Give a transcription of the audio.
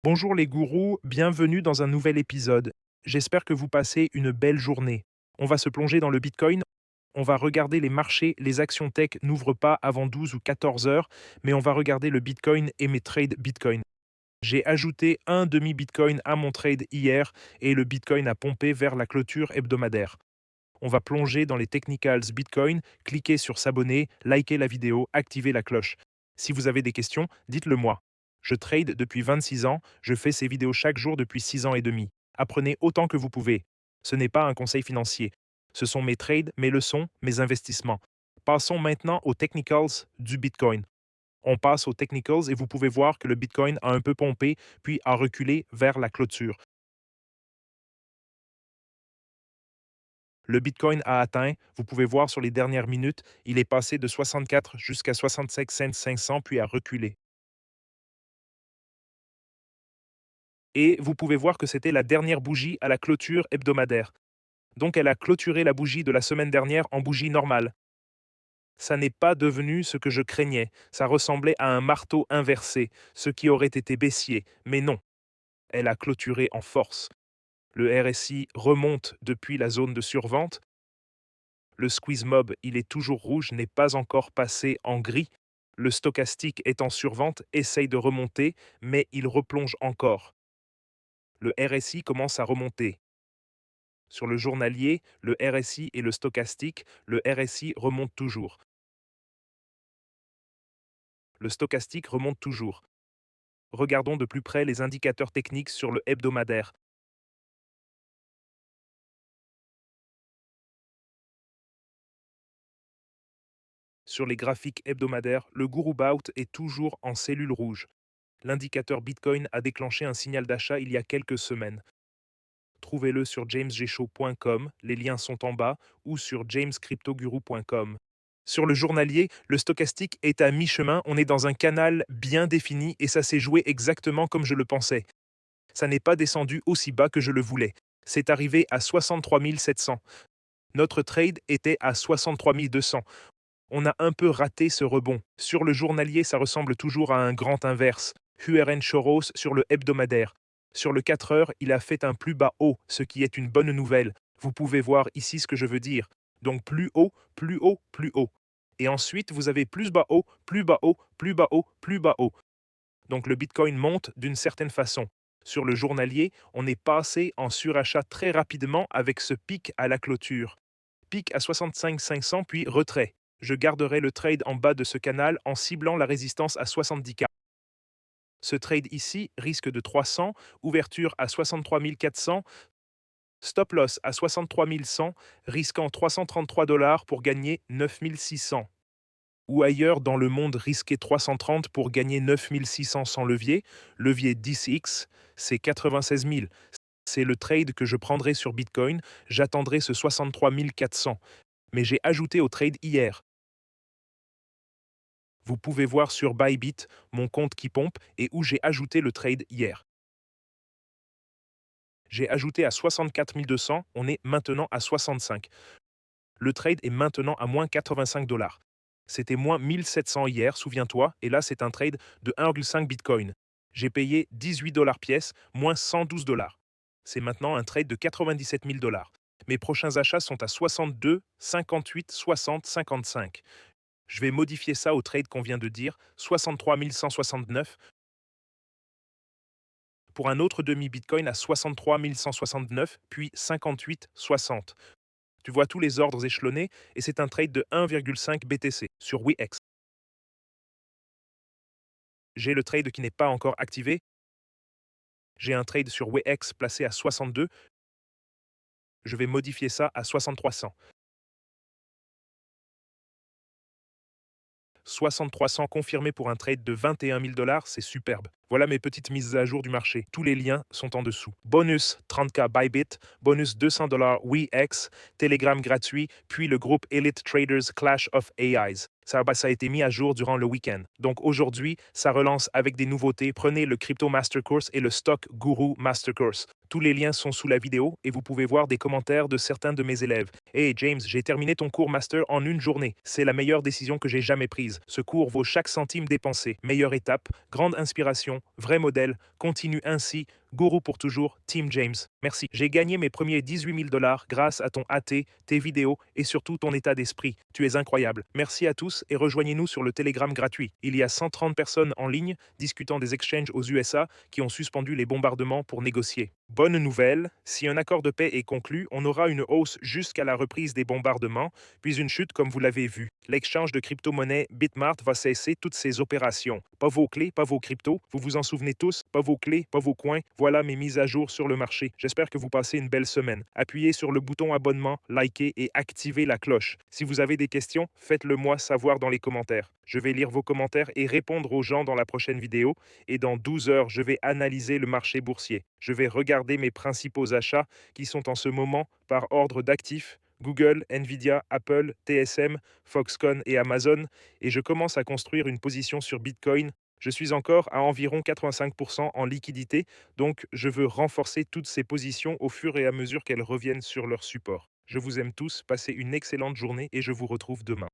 Bonjour les gourous, bienvenue dans un nouvel épisode. J'espère que vous passez une belle journée. On va se plonger dans le Bitcoin, on va regarder les marchés, les actions tech n'ouvrent pas avant 12 ou 14 heures, mais on va regarder le Bitcoin et mes trades Bitcoin. J'ai ajouté un demi-Bitcoin à mon trade hier et le Bitcoin a pompé vers la clôture hebdomadaire. On va plonger dans les technicals Bitcoin, cliquez sur s'abonner, likez la vidéo, activez la cloche. Si vous avez des questions, dites-le moi. Je trade depuis 26 ans, je fais ces vidéos chaque jour depuis 6 ans et demi. Apprenez autant que vous pouvez. Ce n'est pas un conseil financier. Ce sont mes trades, mes leçons, mes investissements. Passons maintenant aux technicals du Bitcoin. On passe aux technicals et vous pouvez voir que le Bitcoin a un peu pompé, puis a reculé vers la clôture. Le Bitcoin a atteint, vous pouvez voir sur les dernières minutes, il est passé de 64 jusqu'à 65 cents 500 puis a reculé. Et vous pouvez voir que c'était la dernière bougie à la clôture hebdomadaire. Donc elle a clôturé la bougie de la semaine dernière en bougie normale. Ça n'est pas devenu ce que je craignais, ça ressemblait à un marteau inversé, ce qui aurait été baissier, mais non, elle a clôturé en force. Le RSI remonte depuis la zone de survente. Le squeeze mob, il est toujours rouge, n'est pas encore passé en gris. Le stochastique est en survente, essaye de remonter, mais il replonge encore. Le RSI commence à remonter. Sur le journalier, le RSI et le stochastique, le RSI remonte toujours. Le stochastique remonte toujours. Regardons de plus près les indicateurs techniques sur le hebdomadaire. Sur les graphiques hebdomadaires, le Guru Bout est toujours en cellule rouge. L'indicateur Bitcoin a déclenché un signal d'achat il y a quelques semaines. Trouvez-le sur jamesgshow.com, les liens sont en bas, ou sur jamescryptoguru.com. Sur le journalier, le stochastique est à mi-chemin, on est dans un canal bien défini et ça s'est joué exactement comme je le pensais. Ça n'est pas descendu aussi bas que je le voulais. C'est arrivé à 63 700. Notre trade était à 63 200. On a un peu raté ce rebond. Sur le journalier, ça ressemble toujours à un grand inverse. Hueren Choros sur le hebdomadaire. Sur le 4 heures, il a fait un plus bas haut, ce qui est une bonne nouvelle. Vous pouvez voir ici ce que je veux dire. Donc plus haut, plus haut, plus haut. Et ensuite, vous avez plus bas haut, plus bas haut, plus bas haut, plus bas haut. Donc le Bitcoin monte d'une certaine façon. Sur le journalier, on est passé en surachat très rapidement avec ce pic à la clôture. Pic à 65 500 puis retrait. Je garderai le trade en bas de ce canal en ciblant la résistance à 70K. Ce trade ici risque de 300, ouverture à 63 400, stop loss à 63 100, risquant 333 $ pour gagner 9 600. Ou ailleurs dans le monde risquer 330 pour gagner 9 600 sans levier, levier 10x, c'est 96 000. C'est le trade que je prendrai sur Bitcoin, j'attendrai ce 63 400. Mais j'ai ajouté au trade hier. Vous pouvez voir sur Bybit mon compte qui pompe et où j'ai ajouté le trade hier. J'ai ajouté à 64 200, on est maintenant à 65. Le trade est maintenant à moins 85 $. C'était moins 1700 hier, souviens-toi, et là c'est un trade de 1,5 Bitcoin. J'ai payé 18 $ pièce, moins 112 $. C'est maintenant un trade de 97 000 $. Mes prochains achats sont à 62, 58, 60, 55. Je vais modifier ça au trade qu'on vient de dire, 63 169, pour un autre demi-Bitcoin à 63 169, puis 58, 60. Tu vois tous les ordres échelonnés et c'est un trade de 1,5 BTC sur WeX. J'ai le trade qui n'est pas encore activé. J'ai un trade sur WeX placé à 62. Je vais modifier ça à 6300. 6300 confirmé pour un trade de 21 000 $, c'est superbe. Voilà mes petites mises à jour du marché. Tous les liens sont en dessous. Bonus 30K Bybit, bonus 200 $ WeX, Telegram gratuit, puis le groupe Elite Traders Clash of AIs. Ça a été mis à jour durant le week-end. Donc aujourd'hui, ça relance avec des nouveautés. Prenez le Crypto Master Course et le Stock Guru Master Course. Tous les liens sont sous la vidéo et vous pouvez voir des commentaires de certains de mes élèves. Hey James, j'ai terminé ton cours master en une journée. C'est la meilleure décision que j'ai jamais prise. Ce cours vaut chaque centime dépensé. Meilleure étape, grande inspiration, champion, vrai modèle, continue ainsi, gourou pour toujours, Team James. Merci. J'ai gagné mes premiers 18 000 $ grâce à ton AT, tes vidéos et surtout ton état d'esprit. Tu es incroyable. Merci à tous et rejoignez-nous sur le Telegram gratuit. Il y a 130 personnes en ligne discutant des exchanges aux USA qui ont suspendu les bombardements pour négocier. Bonne nouvelle, si un accord de paix est conclu, on aura une hausse jusqu'à la reprise des bombardements, puis une chute comme vous l'avez vu. L'exchange de crypto-monnaies Bitmart va cesser toutes ses opérations. Pas vos clés, pas vos cryptos, vous vous en souvenez tous, pas vos clés, pas vos coins. Voilà mes mises à jour sur le marché. J'espère que vous passez une belle semaine. Appuyez sur le bouton abonnement, likez et activez la cloche. Si vous avez des questions, faites-le moi savoir dans les commentaires. Je vais lire vos commentaires et répondre aux gens dans la prochaine vidéo. Et dans 12 heures, je vais analyser le marché boursier. Je vais regarder mes principaux achats qui sont en ce moment par ordre d'actifs. Google, Nvidia, Apple, TSM, Foxconn et Amazon, et je commence à construire une position sur Bitcoin. Je suis encore à environ 85% en liquidité, donc je veux renforcer toutes ces positions au fur et à mesure qu'elles reviennent sur leur support. Je vous aime tous, passez une excellente journée et je vous retrouve demain.